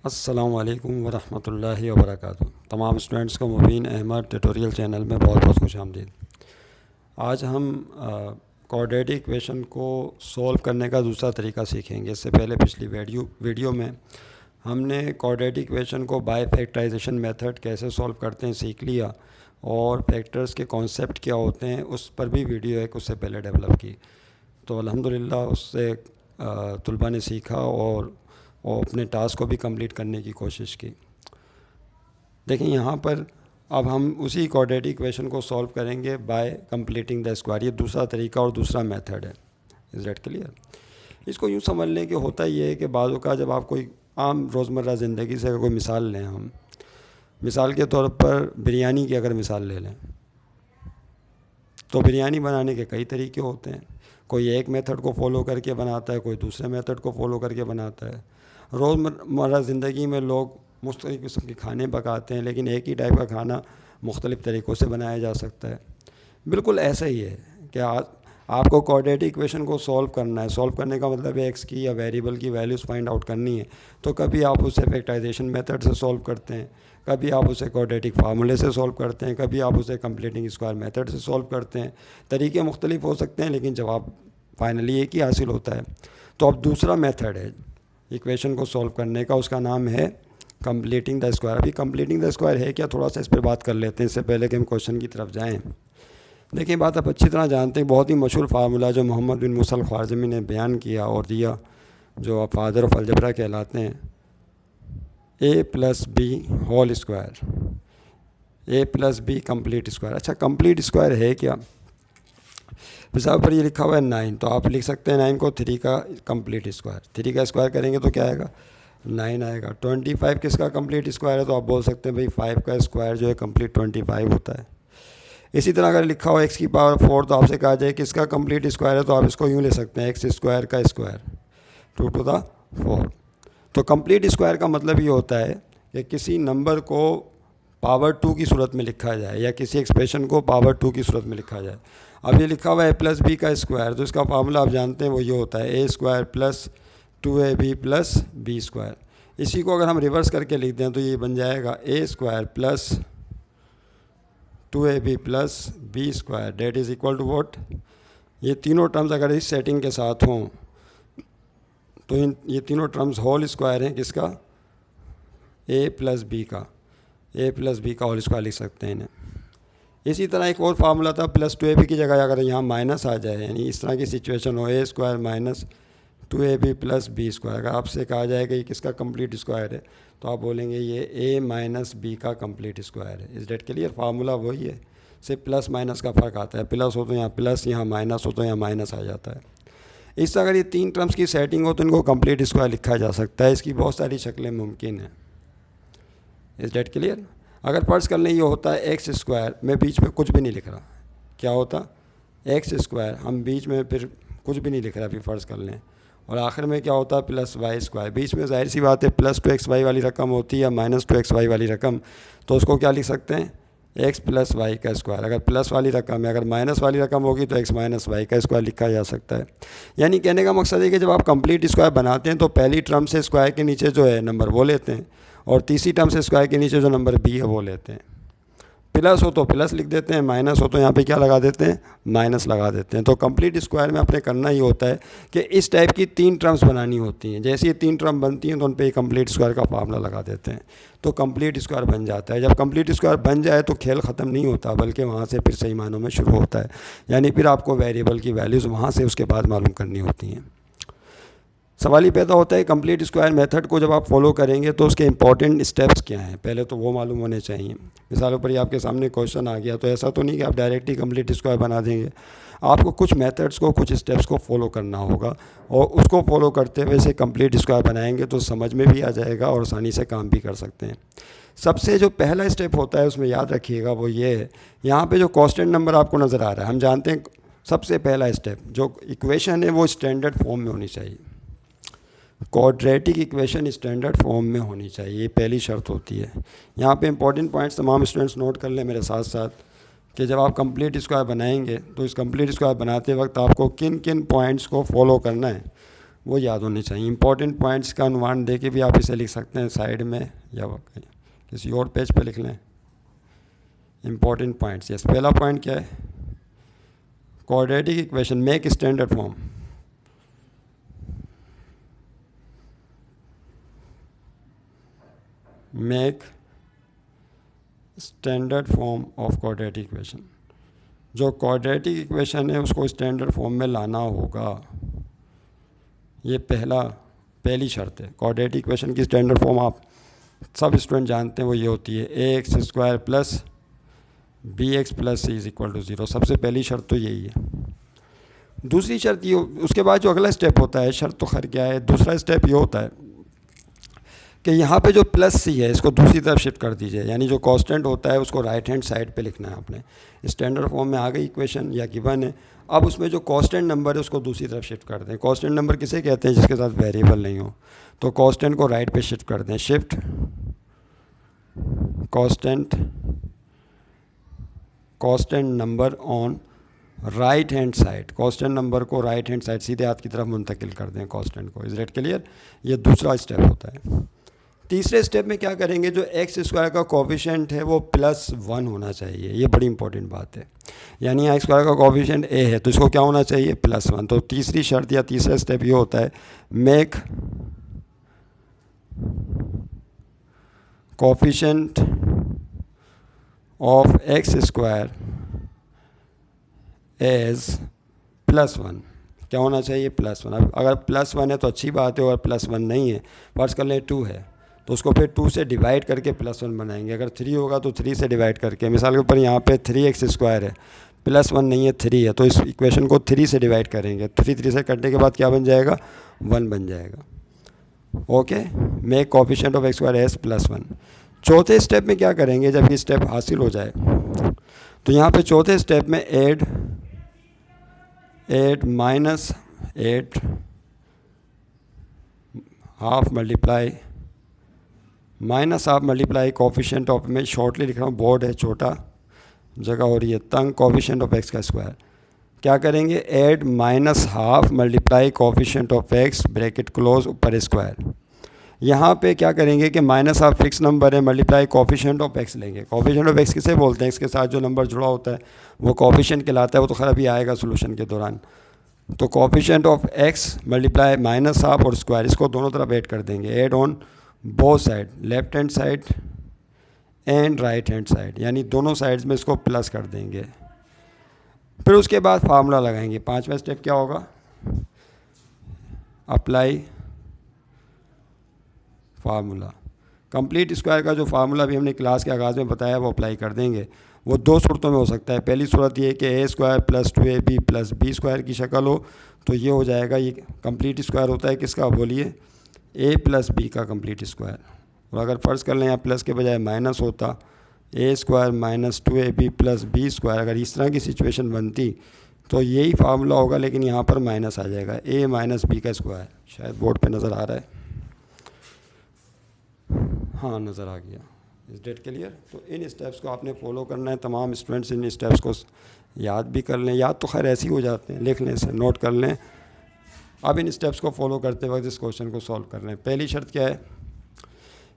अस्सलामु अलैकुम वरहमतुल्लाहि वबरकातुहू। तमाम स्टूडेंट्स को मुबीन अहमद ट्यूटोरियल चैनल में बहुत बहुत खुश आमदीद। आज हम क्वाड्रेटिक इक्वेशन को सॉल्व करने का दूसरा तरीका सीखेंगे। इससे पहले पिछली वीडियो में हमने क्वाड्रेटिक इक्वेशन को बाय फैक्टराइजेशन मेथड कैसे सॉल्व करते हैं सीख लिया, और फैक्टर्स के कॉन्सेप्ट क्या होते हैं उस पर भी वीडियो एक उससे पहले डेवलप की। तो अल्हम्दुलिल्लाह उससे तुलबा ने सीखा और अपने टास्क को भी कंप्लीट करने की कोशिश की। देखें यहाँ पर अब हम उसी क्वाड्रेटिक इक्वेशन को सॉल्व करेंगे बाय कंप्लीटिंग द स्क्वायर। ये दूसरा तरीका और दूसरा मेथड है। Is that clear? इसको यूँ समझ लें कि होता ये है कि बाज़ औक़ात जब आप कोई आम रोज़मर्रा ज़िंदगी से कोई मिसाल लें, हम मिसाल के तौर पर बिरयानी की अगर मिसाल ले लें तो बिरयानी बनाने के कई तरीके होते हैं। कोई एक मेथड को फॉलो करके बनाता है, कोई दूसरे मेथड को फॉलो करके बनाता है। रोज़मर्रा ज़िंदगी में लोग मुख्तलिफ़ किस्म के खाने पकाते हैं, लेकिन एक ही टाइप का खाना मुख्तलिफ़ तरीक़ों से बनाया जा सकता है। बिल्कुल ऐसा ही है कि आपको क्वाड्रेटिक इक्वेशन को सॉल्व करना है। सॉल्व करने का मतलब है एक्स की या वेरिएबल की वैल्यूज़ फाइंड आउट करनी है। तो कभी आप उसे फैक्टराइजेशन मेथड से सॉल्व करते हैं, कभी आप उसे क्वाड्रेटिक फार्मूले से सॉल्व करते हैं, कभी आप उसे कंप्लीटिंग स्क्वायर मेथड से सॉल्व करते हैं। तरीके मुख्तलिफ हो सकते हैं, लेकिन जवाब फाइनली एक ही हासिल होता है। तो अब दूसरा मेथड है इक्वेशन को सॉल्व करने का, उसका नाम है कंप्लीटिंग द स्क्वायर। अभी कंप्लीटिंग द स्क्वायर है क्या, थोड़ा सा इस पर बात कर लेते हैं इससे पहले कि हम क्वेश्चन की तरफ जाएं। देखिए, बात आप अच्छी तरह जानते हैं, बहुत ही मशहूर फार्मूला जो मोहम्मद बिन मूसा अल ख्वारिज़मी ने बयान किया और दिया, जो फादर ऑफ अलजबरा कहलाते हैं, a plus b whole square, a plus b complete square. अच्छा, कंप्लीट स्क्वायर है क्या? हिसाब पर ये लिखा हुआ है 9, तो आप लिख सकते हैं 9 को 3 का कंप्लीट स्क्वायर। 3 का स्क्वायर करेंगे तो क्या आएगा? 9 आएगा। 25 किसका कंप्लीट स्क्वायर है? तो आप बोल सकते हैं भाई 5 का स्क्वायर जो है कंप्लीट 25 होता है। इसी तरह अगर लिखा हो x की पावर 4, तो आपसे कहा जाए किसका कंप्लीट स्क्वायर है, तो आप इसको यूँ ले सकते हैं x स्क्वायर का स्क्वायर 2 टू द 4। तो कंप्लीट स्क्वायर का मतलब ये होता है कि किसी नंबर को पावर 2 की सूरत में लिखा जाए या किसी एक्सप्रेशन को पावर 2 की सूरत में लिखा जाए। अब ये लिखा हुआ है प्लस बी का स्क्वायर, तो इसका फार्मूला आप जानते हैं वो ये होता है a square plus 2ab plus b square. इसी को अगर हम रिवर्स करके लिख दें तो ये बन जाएगा a square plus 2ab plus b square that is equal to what. ये तीनों टर्म्स अगर इस सेटिंग के साथ हों तो ये तीनों टर्म्स होल स्क्वायर हैं किसका? ए प्लस बी का। ए प्लस बी का होल स्क्वायर लिख सकते हैं इन्हें। इसी तरह एक और फार्मूला था, प्लस 2ab की जगह अगर यहाँ माइनस आ जाए, यानी इस तरह की सिचुएशन हो, a square minus 2ab plus b square. अगर आपसे कहा जाए कि ये किसका कंप्लीट स्क्वायर है, तो आप बोलेंगे ये ए माइनस बी का कंप्लीट स्क्वायर है। इस डेट के लिए फार्मूला वही है, सिर्फ प्लस माइनस का फ़र्क आता है। प्लस हो तो यहाँ प्लस, यहाँ माइनस हो तो यहाँ माइनस आ जाता है। इस तरह अगर ये 3 टर्म्स की सेटिंग हो तो इनको कंप्लीट स्क्वायर लिखा जा सकता है। इसकी बहुत सारी शक्लें मुमकिन हैं। इस डेट क्लियर? अगर फर्ज कर लें ये होता है एक्स स्क्वायर, मैं बीच में कुछ भी नहीं लिख रहा, क्या होता? एक्स स्क्वायर, हम बीच में फिर कुछ भी नहीं लिख रहा, फिर फ़र्ज़ कर लें, और आखिर में क्या होता है? Plus Y square. बीच में जाहिर सी बात है प्लस 2xy वाली रकम होती है या माइनस 2xy वाली रकम, तो उसको क्या लिख सकते हैं? एक्स प्लस वाई का स्क्वायर। अगर प्लस वाली रकम है, अगर माइनस वाली रकम होगी तो एक्स माइनस वाई का स्क्वायर लिखा जा सकता है। यानी कहने का मकसद है कि जब आप कंप्लीट स्क्वायर बनाते हैं तो पहली टर्म से स्क्वायर के नीचे जो है नंबर वो लेते हैं, और तीसरी टर्म से स्क्वायर के नीचे जो नंबर बी है वो लेते हैं। प्लस हो तो प्लस लिख देते हैं, माइनस हो तो यहाँ पे क्या लगा देते हैं? माइनस लगा देते हैं। तो कंप्लीट स्क्वायर में अपने करना ही होता है कि इस टाइप की 3 टर्म्स बनानी होती हैं। जैसे ये 3 टर्म बनती हैं तो उन पर कंप्लीट स्क्वायर का फार्मूला लगा देते हैं, तो कंप्लीट स्क्वायर बन जाता है। जब कंप्लीट स्क्वायर बन जाए तो खेल ख़त्म नहीं होता, बल्कि वहाँ से फिर सही मानों में शुरू होता है। यानी फिर आपको वेरिएबल की वैल्यूज़ वहाँ से उसके बाद मालूम करनी होती हैं। सवाल ही पैदा होता है कंप्लीट स्क्वायर मेथड को जब आप फॉलो करेंगे तो उसके इंपॉर्टेंट स्टेप्स क्या हैं, पहले तो वो मालूम होने चाहिए। मिसालों पर ही आपके सामने क्वेश्चन आ गया तो ऐसा तो नहीं कि आप डायरेक्ट ही कंप्लीट स्क्वायर बना देंगे। आपको कुछ मेथड्स को, कुछ स्टेप्स को फॉलो करना होगा, और उसको फॉलो करते हुए से कंप्लीट स्क्वायर बनाएंगे तो समझ में भी आ जाएगा और आसानी से काम भी कर सकते हैं। सबसे जो पहला स्टेप होता है उसमें याद रखिएगा वो ये है, यहाँ पर जो कांस्टेंट नंबर आपको नज़र आ रहा है, हम जानते हैं सबसे पहला स्टेप जो इक्वेशन है वो स्टैंडर्ड फॉर्म में होनी चाहिए। क्वाड्रेटिक इक्वेशन स्टैंडर्ड फॉर्म में होनी चाहिए, ये पहली शर्त होती है। यहाँ पे इंपॉर्टेंट पॉइंट्स तमाम स्टूडेंट्स नोट कर लें मेरे साथ साथ, कि जब आप कंप्लीट स्क्वायर बनाएंगे तो इस कंप्लीट स्क्वायर बनाते वक्त आपको किन किन पॉइंट्स को फॉलो करना है वो याद होनी चाहिए। इंपॉर्टेंट पॉइंट्स का अनुमान दे के भी आप इसे लिख सकते हैं साइड में या किसी और पेज पे लिख लें। Important points, yes. पहला पॉइंट क्या है? Quadratic equation make standard form. Make standard form of quadratic equation. जो क्वाड्रेटिक इक्वेशन है उसको स्टैंडर्ड फॉर्म में लाना होगा। ये पहली शर्त है। क्वाड्रेटिक इक्वेशन की स्टैंडर्ड फॉर्म आप सब स्टूडेंट जानते हैं, वो ये होती है ax² plus bx plus c is equal to 0। सबसे पहली शर्त तो यही है। दूसरी शर्त ये, उसके बाद जो अगला स्टेप होता है, शर्त तो खैर क्या है, दूसरा स्टेप ये होता है कि यहाँ पे जो प्लस सी है इसको दूसरी तरफ शिफ्ट कर दीजिए। यानी जो कांस्टेंट होता है उसको राइट हैंड साइड पे लिखना है आपने। स्टैंडर्ड फॉर्म में आ गई इक्वेशन या गिवन है। अब उसमें जो कांस्टेंट नंबर है उसको दूसरी तरफ शिफ्ट कर दें। कांस्टेंट नंबर किसे कहते हैं? जिसके साथ वेरिएबल नहीं हो। तो कांस्टेंट को राइट पे शिफ्ट कर दें। Shift constant number on right hand side. Constant number को राइट हैंड साइड सीधे हाथ की तरफ मुंतकिल कर दें कांस्टेंट को। Is that clear? ये दूसरा स्टेप होता है। तीसरे स्टेप में क्या करेंगे? जो x² का कोफिशिएंट है वो +1 होना चाहिए। ये बड़ी इंपॉर्टेंट बात है। यानी x² का कोफिशिएंट a है तो इसको क्या होना चाहिए? +1। तो तीसरी शर्त या तीसरा स्टेप ये होता है make coefficient of x² as +1। क्या होना चाहिए? +1। अब अगर +1 है तो अच्छी बात है, और +1 नहीं है, फर्ज कर लें 2 है, तो उसको फिर 2 से डिवाइड करके +1 बनाएंगे। अगर 3 होगा तो 3 से डिवाइड करके, मिसाल के ऊपर यहाँ पे 3x² है, +1 नहीं है 3 है, तो इस इक्वेशन को 3 से डिवाइड करेंगे। 3 से कटने के बाद क्या बन जाएगा? 1 बन जाएगा। Okay, make coefficient of x² as +1। चौथे स्टेप में क्या करेंगे? जब ये स्टेप हासिल हो जाए तो यहाँ पे चौथे स्टेप में add -8 half multiply coefficient of, मैं शॉर्टली लिख रहा हूँ, बोर्ड है छोटा, जगह हो रही है तंग, कोफिशिएंट ऑफ x²। क्या करेंगे? Add -12 multiply coefficient of x bracket close ऊपर स्क्वायर। यहाँ पे क्या करेंगे कि -12 फिक्स नंबर है, मल्टीप्लाई कोफिशिएंट ऑफ x लेंगे। कोफिशिएंट ऑफ x किसे बोलते हैं? इसके साथ जो नंबर जुड़ा होता है वो कोफिशिएंट कहलाता है। वो तो खैर अभी आएगा सोल्यूशन के दौरान। तो कोफिशिएंट ऑफ x मल्टीप्लाई -12 और स्क्वायर, इसको दोनों तरफ ऐड कर देंगे। Add on both side, left hand side and right hand side, यानी दोनों साइड्स में इसको प्लस कर देंगे। फिर उसके बाद फार्मूला लगाएंगे। पांचवा स्टेप क्या होगा? Apply formula. कंप्लीट स्क्वायर का जो फार्मूला भी हमने क्लास के आगाज़ में बताया वो अप्लाई कर देंगे। वो दो सूरतों में हो सकता है। पहली सूरत ये कि a² + 2ab + b² की शक्ल हो, तो ये हो जाएगा। ये कंप्लीट स्क्वायर होता है किसका? बोलिए, a + b का कंप्लीट स्क्वायर। और अगर फ़र्ज़ कर लें यहाँ प्लस के बजाय माइनस होता, a² - 2ab + b², अगर इस तरह की सिचुएशन बनती तो यही फार्मूला होगा, लेकिन यहाँ पर माइनस आ जाएगा, a - b का स्क्वायर। शायद बोर्ड पे नज़र आ रहा है। हाँ, नज़र आ गया। इस डेट क्लियर? तो इन स्टेप्स को आपने फॉलो करना है। तमाम स्टूडेंट्स इन स्टेप्स को याद भी कर लें। याद तो खैर ऐसे ही हो जाते हैं, लिख लें, इसे नोट कर लें। अब इन स्टेप्स को फॉलो करते वक्त इस क्वेश्चन को सॉल्व कर लें। पहली शर्त क्या है?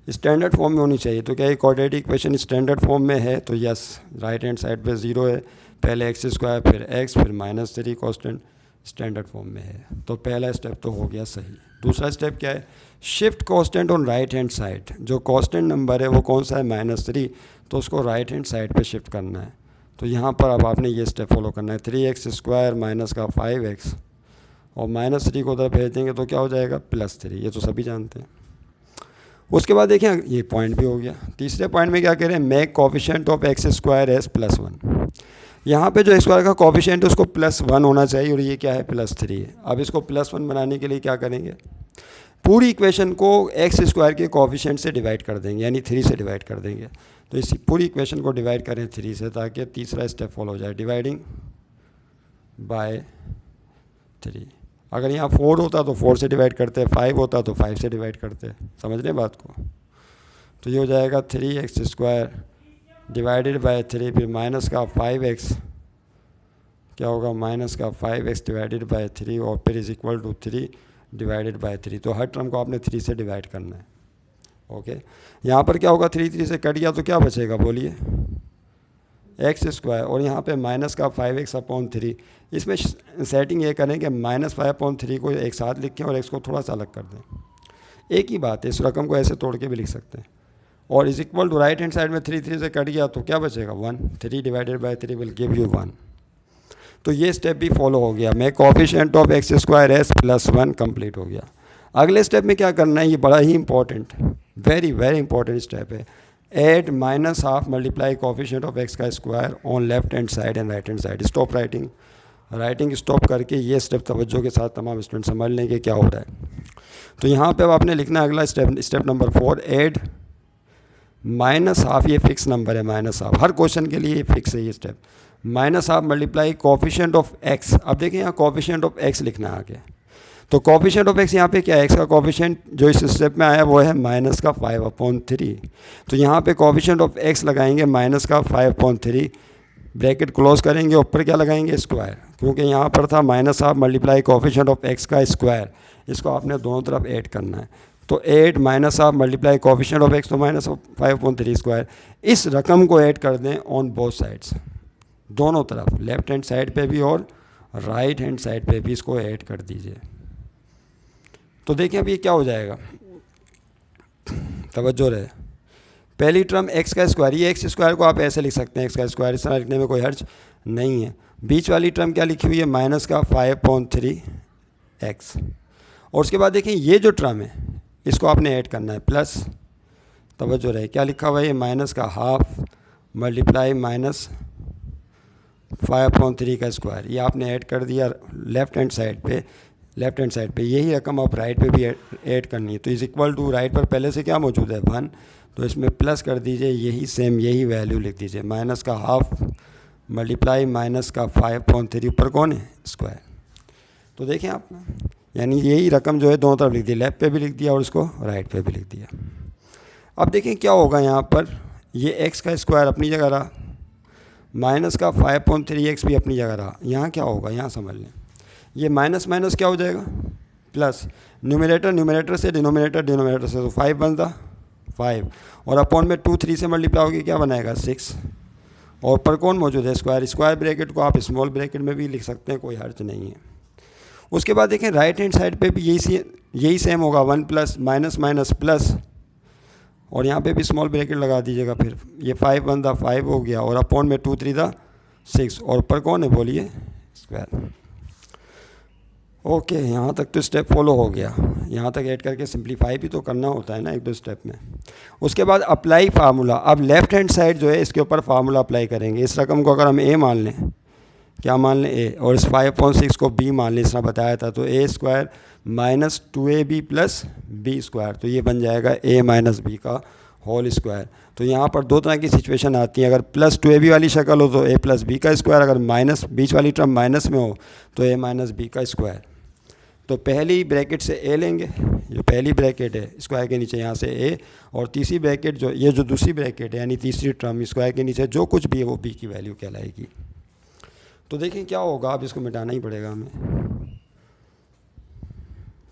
स्टैंडर्ड फॉर्म में होनी चाहिए। तो क्या ये क्वाड्रेटिक इक्वेशन स्टैंडर्ड फॉर्म में है? तो यस, राइट हैंड साइड पे 0 है, पहले x², फिर x, फिर -3 कांस्टेंट स्टैंडर्ड फॉर्म में है। तो पहला स्टेप तो हो गया सही। दूसरा स्टेप क्या है? Shift constant on right hand side. जो कांस्टेंट नंबर है वो कौन सा है? -3, तो उसको राइट हैंड साइड पे शिफ्ट करना है। तो यहाँ पर अब आपने ये स्टेप फॉलो करना है। 3x² - 5x और -3 को उधर भेज देंगे तो क्या हो जाएगा? +3। ये तो सभी जानते हैं। उसके बाद देखें, ये पॉइंट भी हो गया। तीसरे पॉइंट में क्या कह रहे हैं? Make coefficient of x² as +1। यहाँ पे जो x² का कोफिशिएंट है उसको +1 होना चाहिए, और ये क्या है? +3 है। अब इसको +1 बनाने के लिए क्या करेंगे? पूरी इक्वेशन को x² के कोफिशिएंट से डिवाइड कर देंगे, यानी 3 से डिवाइड कर देंगे। तो इसी पूरी इक्वेशन को डिवाइड करें 3 से, ताकि तीसरा स्टेप फॉलो हो जाए, डिवाइडिंग बाय 3। अगर यहाँ 4 होता तो 4 से डिवाइड करते, 5 होता तो 5 से डिवाइड करते। समझ रहे हैं बात को? तो ये हो जाएगा 3x² डिवाइडेड बाय 3, फिर -5x, क्या होगा? -5x डिवाइडेड बाय 3, और फिर is equal to 3 divided by 3, तो हर टर्म को आपने 3 से डिवाइड करना है। ओके, यहाँ पर क्या होगा, 3 से कट गया तो क्या बचेगा बोलिए, एक्स स्क्वायर, और यहाँ पे माइनस का 5x/3। इसमें सेटिंग ये करें कि -5/3 को एक साथ लिखें और x को थोड़ा सा अलग कर दें। एक ही बात है, इस रकम को ऐसे तोड़ के भी लिख सकते हैं। और is equal to right hand side में 3 से कट गया तो क्या बचेगा 1, 3 divided by 3 will give you 1। तो ये स्टेप भी फॉलो हो गया, मैं coefficient of x square s + 1 complete हो गया। अगले स्टेप में क्या करना है, ये बड़ा ही important, very very important step है। Add -½ multiply coefficient of x का square on left hand side and right hand side. Stop writing stop करके ये स्टेप तवज्जो के साथ तमाम स्टूडेंट समझ लें कि क्या हो रहा है। तो यहाँ पे अब आपने लिखना है अगला स्टेप नंबर 4, एड -½ ये फिक्स नंबर है, -½ हर क्वेश्चन के लिए फिक्स है ये step. -½ multiply coefficient of x। अब देखिए यहाँ कोफिशिएंट ऑफ x लिखना है आगे, तो कोफिशिएंट ऑफ x यहाँ पे क्या है, x का कोफिशिएंट जो इस स्टेप में आया वो है -5/3। तो यहाँ पे कोफिशिएंट ऑफ x लगाएंगे -5/3, ब्रैकेट क्लोज करेंगे, ऊपर क्या लगाएंगे स्क्वायर, क्योंकि यहाँ पर था -½ मल्टीप्लाई कोफिशिएंट ऑफ x का स्क्वायर, इसको आपने दोनों तरफ ऐड करना है। तो add -½ multiply coefficient of x तो -5/3 स्क्वायर। इस रकम को ऐड कर दें ऑन बोथ साइड्स, दोनों तरफ, लेफ्ट हैंड साइड पे भी और राइट हैंड साइड पे भी इसको ऐड कर दीजिए। तो देखिए अब ये क्या हो जाएगा, तवज्जो रहे। पहली टर्म x का स्क्वायर, ये x स्क्वायर को आप ऐसे लिख सकते हैं, x का स्क्वायर, इस तरह लिखने में कोई हर्ज नहीं है। बीच वाली टर्म क्या लिखी हुई है, -5/3x। और उसके बाद देखिए ये जो टर्म है इसको आपने ऐड करना है, प्लस, तवज्जो रहे, क्या लिखा हुआ है, -½ मल्टीप्लाई -5/3 का स्क्वायर, ये आपने ऐड कर दिया लेफ्ट हैंड साइड पे। यही रकम आप राइट पे भी ऐड करनी है। तो इज इक्वल टू, राइट पर पहले से क्या मौजूद है 1, तो इसमें प्लस कर दीजिए, यही वैल्यू लिख दीजिए, -½ मल्टीप्लाई -5/3, ऊपर कौन है स्क्वायर। तो देखें आप, यानी यही रकम जो है दोनों तरफ लिख दी, लेफ्ट पे भी लिख दिया और इसको राइट पे भी लिख दिया। अब देखें क्या होगा, यहाँ पर ये x का स्क्वायर अपनी जगह रहा, -5/3x भी अपनी जगह रहा। यहाँ क्या होगा, यहाँ समझ लें, ये माइनस माइनस क्या हो जाएगा, प्लस, न्यूमरेटर से डिनोमिनेटर से, तो 5 बनता 5, और अपॉन में 2 3 से मल्टीप्लाई होगी क्या बनाएगा 6, और पर कौन मौजूद है स्क्वायर ब्रैकेट को आप स्मॉल ब्रैकेट में भी लिख सकते हैं, कोई हर्ज नहीं है। उसके बाद देखें राइट हैंड साइड पे भी यही सेम होगा, 1 प्लस माइनस माइनस प्लस, और यहाँ पे भी स्मॉल ब्रैकेट लगा दीजिएगा, फिर ये 5 बनता 5 हो गया, और अपॉन में 2 3 6, और ऊपर कौन है बोलिए स्क्वायर। ओके, यहाँ तक तो स्टेप फॉलो हो गया, यहाँ तक ऐड करके सिंप्लीफाई भी तो करना होता है ना एक दो स्टेप में। उसके बाद अप्लाई फार्मूला, अब लेफ्ट हैंड साइड जो है इसके ऊपर फार्मूला अप्लाई करेंगे। इस रकम को अगर हम ए मान लें, क्या मान लें ए, और इस 5/6 को बी मान लें, इसने बताया था, तो a square -2ab plus b square, तो ये बन जाएगा a माइनस बी का होल स्क्वायर। तो यहाँ पर दो तरह की सिचुएशन आती है, अगर +2ab वाली शक्ल हो तो a प्लस बी का स्क्वायर, अगर माइनस बीच वाली टर्म माइनस में हो तो a माइनस बी का स्क्वायर। तो पहली ब्रैकेट से a लेंगे, जो पहली ब्रैकेट है स्क्वायर के नीचे, यहाँ से a, और तीसरी ब्रैकेट जो ये जो दूसरी ब्रैकेट है यानी तीसरी टर्म स्क्वायर के नीचे जो कुछ भी है वो b की वैल्यू कहलाएगी। तो देखें क्या होगा, अब इसको मिटाना ही पड़ेगा हमें,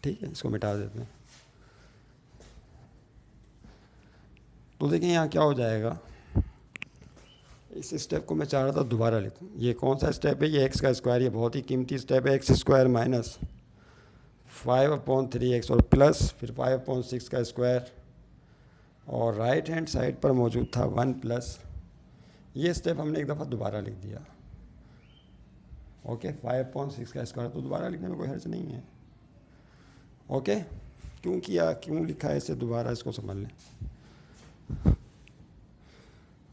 ठीक है, इसको मिटा देते हैं। तो देखें यहाँ क्या हो जाएगा, इस स्टेप को मैं चाह रहा था दोबारा लिखूँ। ये कौन सा स्टेप है, ये x का स्क्वायर, ये बहुत ही कीमती स्टेप है, x स्क्वायर माइनस 5/3x और प्लस फिर 5/6 का स्क्वायर, और राइट हैंड साइड पर मौजूद था 1 प्लस, ये स्टेप हमने एक दफ़ा दोबारा लिख दिया। ओके, 5/6 का स्क्वायर, तो दोबारा लिखने में कोई हर्ज नहीं है। ओके, क्यों किया, क्यों लिखा है इसे दोबारा, इसको समझ लें।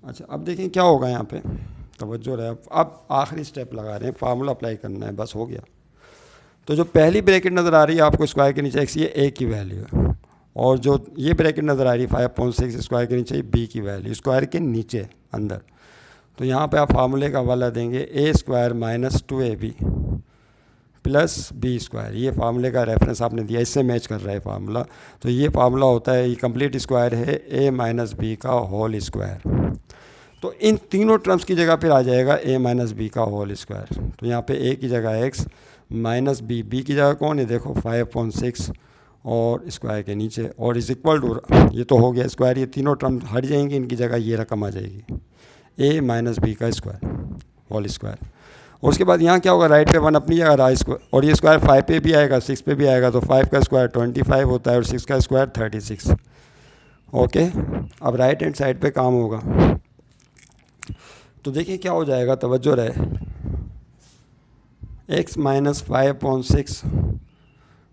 अच्छा, अब देखें क्या होगा यहाँ पे, तवज्जो रहे, अब आखिरी स्टेप लगा रहे हैं, फार्मूला अप्लाई करना है, बस हो गया। तो जो पहली ब्रैकेट नज़र आ रही है आपको स्क्वायर के नीचे x, ये a की वैल्यू है, और जो ये ब्रैकेट नज़र आ रही है 5/6 स्क्वायर के नीचे b की वैल्यू, स्क्वायर के नीचे अंदर। तो यहाँ पे आप फार्मूले का हवाला देंगे, a square minus 2ab plus b square, ये फार्मूले का रेफरेंस आपने दिया, इससे मैच कर रहा है फार्मूला। तो ये फार्मूला होता है, ये कंप्लीट स्क्वायर है a माइनस बी का होल स्क्वायर। तो इन तीनों टर्म्स की जगह फिर आ जाएगा a माइनस बी का होल स्क्वायर। तो यहाँ पे a की जगह x माइनस बी, बी की जगह कौन है देखो 5/6 और स्क्वायर के नीचे और इज इक्वल टू, ये तो हो गया स्क्वायर, ये तीनों टर्म हट जाएंगी, इनकी जगह ये रकम आ जाएगी ए माइनस बी का स्क्वायर होल स्क्वायर। उसके बाद यहाँ क्या होगा, राइट पे 1 अपनी जगह रहा स्क्वायर, और ये स्क्वायर 5 पे भी आएगा 6 पे भी आएगा, तो 5 का स्क्वायर 25 होता है और 6 का स्क्वायर 36। ओके, अब राइट हैंड साइड पे काम होगा, तो देखिए क्या हो जाएगा, तवज्जो रहे, x माइनस 5/6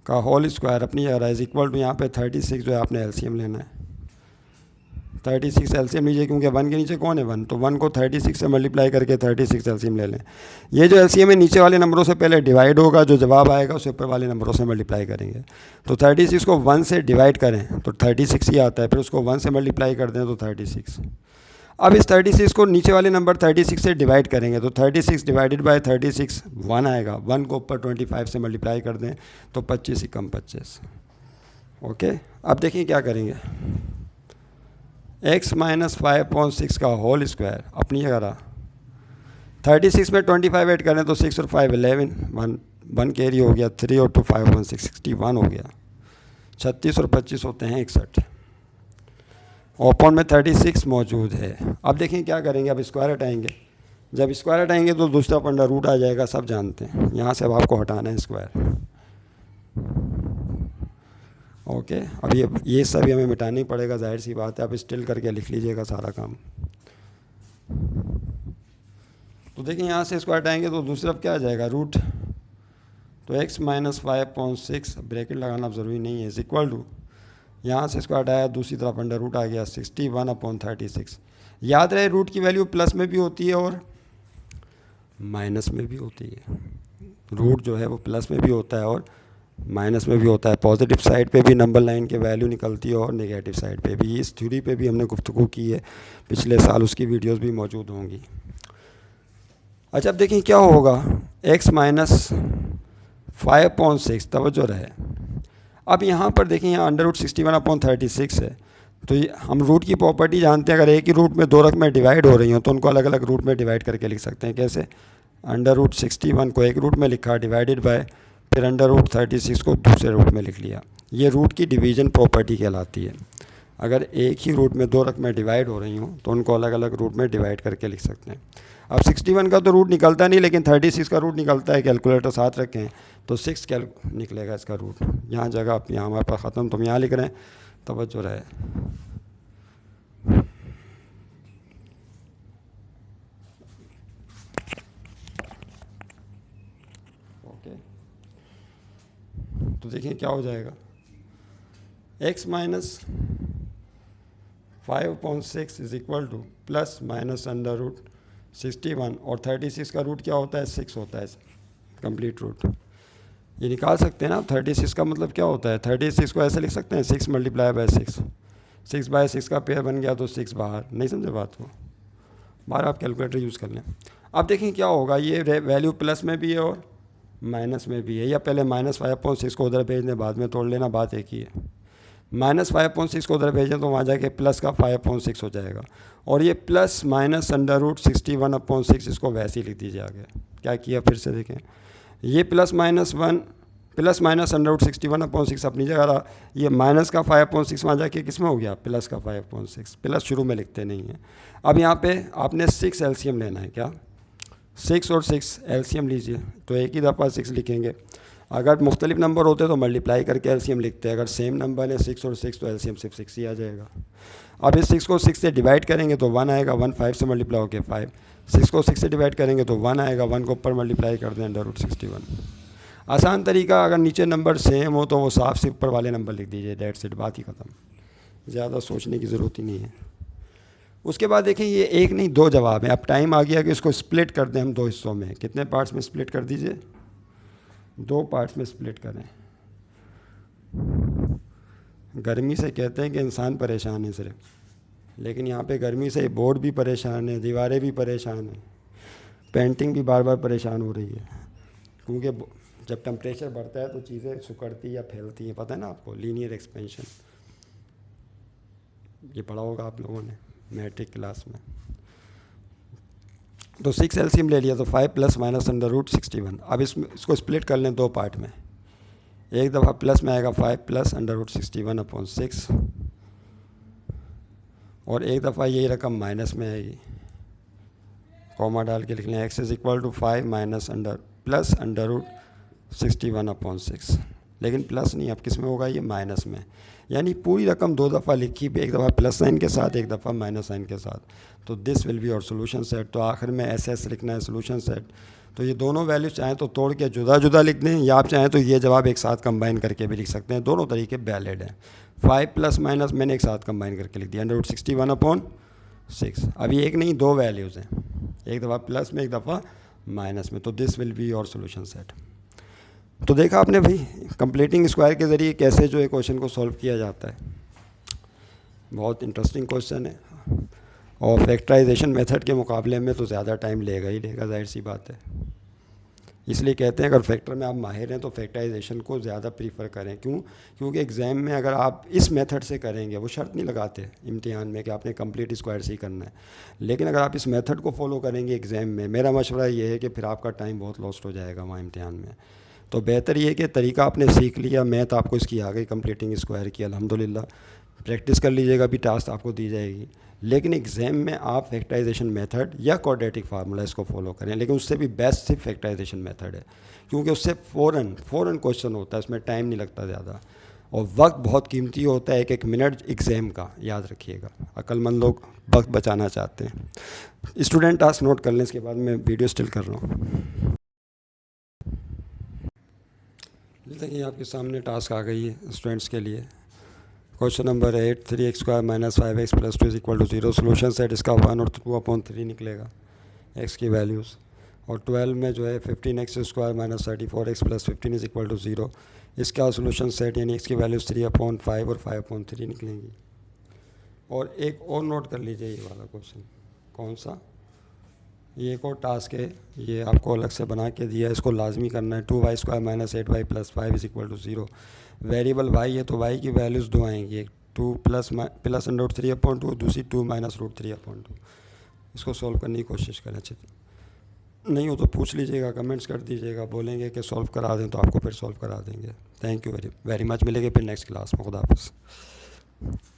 का होल स्क्वायर अपनी जगह रहा इज इक्वल टू यहाँ पे 36 जो है आपने एलसीएम लेना है, 36 एलसीएम लीजिए क्योंकि 1 के नीचे कौन है 1, तो 1 को 36 से मल्टीप्लाई करके 36 एलसीएम ले लें। ये जो एलसीएम है नीचे वाले नंबरों से पहले डिवाइड होगा, जो जवाब आएगा उसे ऊपर वाले नंबरों से मल्टीप्लाई करेंगे। तो 36 को 1 से डिवाइड करें तो 36 ही आता है, फिर उसको 1 से मल्टीप्लाई कर दें तो 36। अब इस 36 को नीचे वाले नंबर 36 से डिवाइड करेंगे तो 36 डिवाइडेड बाय 36 1 आएगा, 1 को ऊपर 25 से मल्टीप्लाई कर दें तो 25 ही कम 25। ओके, अब देखिए क्या करेंगे, x माइनस 5/6 का होल स्क्वायर अपनी जगह रहा, 36 में 25 ऐड करें तो 6 और 5 11, 1 कैरी हो गया, 3 और 2 5 1 6 61 हो गया, 36 और 25 होते हैं 61, ओपन में 36 मौजूद है। अब देखें क्या करेंगे, अब स्क्वायर हटाएंगे, जब स्क्वायर हटाएंगे तो दूसरा पंडा रूट आ जाएगा, सब जानते हैं, यहाँ से अब आपको हटाना है स्क्वायर। ओके, अब ये सब हमें मिटाना ही पड़ेगा, जाहिर सी बात है, आप स्टिल करके लिख लीजिएगा सारा काम। तो देखिए यहाँ से स्क्वायर हटाएंगे तो दूसरी तरफ क्या आ जाएगा रूट, तो x माइनस 5/6 ब्रैकेट लगाना ज़रूरी नहीं है, इज इक्वल टू, यहाँ से स्क्वायर हटाया दूसरी तरफ अंडर रूट आ गया 61/36। याद रहे रूट की वैल्यू प्लस में भी होती है और माइनस में भी होती है, रूट जो है वो प्लस में भी होता है और माइनस में भी होता है, पॉजिटिव साइड पे भी नंबर लाइन की वैल्यू निकलती है और नेगेटिव साइड पे भी। इस थ्योरी पे भी हमने गुफ्तगू की है पिछले साल, उसकी वीडियोस भी मौजूद होंगी। अच्छा, अब देखिए क्या होगा, x माइनस 5/6, तवज्जो रहे, अब यहाँ पर देखिए यहाँ अंडर रूट 61/36 है, तो ये हम रूट की प्रॉपर्टी जानते हैं, अगर एक ही रूट में दो रकमें डिवाइड हो रही हों तो उनको अलग अलग रूट में डिवाइड करके लिख सकते हैं। कैसे, अंडर रूट 61 को एक रूट में लिखा डिवाइडेड बाय, फिर अंडर रूट 36 को दूसरे रूट में लिख लिया। ये रूट की डिवीज़न प्रॉपर्टी कहलाती है। अगर एक ही रूट में दो रकमें डिवाइड हो रही हों तो उनको अलग अलग रूट में डिवाइड करके लिख सकते हैं। अब 61 का तो रूट निकलता नहीं, लेकिन 36 का रूट निकलता है, कैलकुलेटर साथ रखें तो 6 निकलेगा इसका रूट। यहाँ जगह आप यहाँ हमारे पास ख़त्म, तो हम यहाँ लिख रहे हैं, तवज्जो रहे। ओके, तो देखिए क्या हो जाएगा, x minus 5/6 is equal to plus minus under root 61, और 36 का रूट क्या होता है 6 होता है, कंप्लीट रूट। ये निकाल सकते हैं ना, 36 का मतलब क्या होता है, 36 को ऐसे लिख सकते हैं 6 मल्टीप्लाई बाय 6, 6/6 का पेयर बन गया तो 6 बाहर, नहीं समझे बात को, बाहर आप कैलकुलेटर यूज़ कर लें। अब देखें क्या होगा, ये वैल्यू प्लस में भी है और माइनस में भी है, या पहले माइनस 5/6 को उधर भेज दें, बाद में तोड़ लेना, बात एक ही है। माइनस 5/6 को उधर भेजें तो वहाँ जाके प्लस का 5/6 हो जाएगा, और ये प्लस माइनस अंडर रूट 61/6 इसको वैसे ही लिख दीजिए आगे। क्या किया फिर से देखें, ये प्लस माइनस अंडर रूट 61/6 अपनी जगह रहा, ये माइनस का 5/6 वहाँ जाके किस में हो गया, प्लस का 5/6, प्लस शुरू में लिखते नहीं हैं। अब यहाँ पे आपने 6 एलसीएम लेना है, क्या 6 और 6 एलसीएम लीजिए, तो एक ही दफ़ा 6 लिखेंगे। अगर मुख्तलिफ नंबर होते तो मल्टीप्लाई करके एलसीएम लिखते हैं, अगर सेम नंबर है 6 और 6 तो एलसीएम सिर्फ 6 ही आ जाएगा। अब इस 6 को 6 से डिवाइड करेंगे तो 1 आएगा, 1 5 से मल्टीप्लाई होकर 5, 6 को 6 से डिवाइड करेंगे तो 1 आएगा, 1 को ऊपर मल्टीप्लाई कर दें अंडर रूट 61। आसान तरीका, अगर नीचे नंबर सेम हो तो वो साफ से ऊपर वाले नंबर लिख दीजिए, डेट्स इट, बात ही ख़त्म, ज़्यादा सोचने की ज़रूरत ही नहीं है। उसके बाद देखें ये एक नहीं दो जवाब हैं। अब टाइम आ गया कि इसको स्प्लिट कर दें हम दो हिस्सों में, कितने पार्ट्स में स्प्लिट कर दीजिए, 2 पार्ट्स में स्प्लिट करें। गर्मी से कहते हैं कि इंसान परेशान है सिर्फ, लेकिन यहाँ पे गर्मी से बोर्ड भी परेशान है, दीवारें भी परेशान हैं, पेंटिंग भी बार बार परेशान हो रही है, क्योंकि जब टेम्परेचर बढ़ता है तो चीज़ें सिकुड़ती या फैलती हैं, पता है ना आपको, लीनियर एक्सपेंशन, ये पढ़ा होगा आप लोगों ने मैट्रिक क्लास में। तो 6 एलसीएम ले लिया तो 5 प्लस माइनस अंडर रूट 61। अब इसको स्प्लिट कर लें दो पार्ट में। एक दफ़ा प्लस में आएगा 5 प्लस अंडर रूट 61 अपॉन 6, और एक दफ़ा यही रकम माइनस में आएगी। कॉमा डाल के लिख लें x is equal to 5 minus under plus under root 61 upon 6। लेकिन प्लस नहीं, अब किस में होगा, ये माइनस में। यानी पूरी रकम दो दफ़ा लिखी, एक दफ़ा प्लस साइन के साथ, एक दफ़ा माइनस साइन के साथ। तो दिस विल बी और सोल्यूशन सेट। तो आखिर में एस लिखना है सोल्यूशन सेट। तो ये दोनों वैल्यूज चाहें तो तोड़ के जुदा जुदा लिख दें, या आप चाहें तो ये जवाब एक साथ कंबाइन करके भी लिख सकते हैं। दोनों तरीके वैलिड हैं। 5 प्लस माइनस मैंने एक साथ कंबाइन करके लिख दिया, अंडर रूट 61 अपॉन 6। अभी एक नहीं, दो वैल्यूज़ हैं, एक दफ़ा प्लस में, एक दफ़ा माइनस में। तो दिस विल बी और सोल्यूशन सेट। तो देखा आपने भाई कंप्लीटिंग स्क्वायर के ज़रिए कैसे जो है क्वेश्चन को सॉल्व किया जाता है। बहुत इंटरेस्टिंग क्वेश्चन है, और फैक्टराइजेशन मेथड के मुकाबले में तो ज़्यादा टाइम लेगा ही लेगा, जाहिर सी बात है। इसलिए कहते हैं अगर फैक्टर में आप माहिर हैं तो फैक्टराइजेशन को ज़्यादा प्रीफर करें। क्यों? क्योंकि एग्ज़ाम में अगर आप इस मेथड से करेंगे, वो शर्त नहीं लगाते इम्तिहान में कि आपने कंप्लीट स्क्वायर से ही करना है, लेकिन अगर आप इस मेथड को फॉलो करेंगे एग्ज़ाम में, मेरा मशवरा ये है कि फिर आपका टाइम बहुत लॉस्ट हो जाएगा वहाँ इम्तिहान में। तो बेहतर ये कि तरीका आपने सीख लिया, मैथ आपको इसकी आ गई कंप्लीटिंग स्क्वायर की, अल्हम्दुलिल्लाह। प्रैक्टिस कर लीजिएगा, भी टास्क आपको दी जाएगी। लेकिन एग्ज़ाम में आप फैक्टराइजेशन मेथड या क्वाड्रेटिक फार्मूला इसको फॉलो करें, लेकिन उससे भी बेस्ट सिर्फ फैक्टराइजेशन मेथड है, क्योंकि उससे फ़ौरन क्वेश्चन होता है, उसमें टाइम नहीं लगता ज़्यादा, और वक्त बहुत कीमती होता है, एक एक मिनट एग्ज़ाम का, याद रखिएगा। अक्लमंद लोग वक्त बचाना चाहते हैं। स्टूडेंट टास्क नोट कर लें, इसके बाद मैं वीडियो स्टिल कर रहा हूँ। देखिए आपके सामने टास्क आ गई है स्टूडेंट्स के लिए। Question number 8, 3x square minus 5x plus 2 is equal to 0। Solution set इसका 1 और 2/3 निकलेगा x की वैल्यूज़। और 12 में जो है 15x square minus 34x plus 15 is equal to 0। इसका सोल्यूशन सेट यानी x की वैल्यूज़ 3/5 और 5/3 निकलेंगी। और एक और नोट कर लीजिए ये वाला क्वेश्चन। कौन सा? ये एक और टास्क है, ये आपको अलग से बना के दिया है, इसको लाजमी करना है। 2y square minus 8y plus 5 is equal to 0। Variable y है तो y की वैल्यूज़ दो आएंगी, एक 2 प्लस अंडर रूट 3/2, दूसरी 2 माइनस रूट 3/2। इसको सॉल्व करने की कोशिश करें। अच्छे नहीं हो तो पूछ लीजिएगा, कमेंट्स कर दीजिएगा, बोलेंगे कि सॉल्व करा दें तो आपको फिर सॉल्व करा देंगे। Thank you very very much. मिलेंगे फिर नेक्स्ट क्लास में। खुदा हाफ़िज़।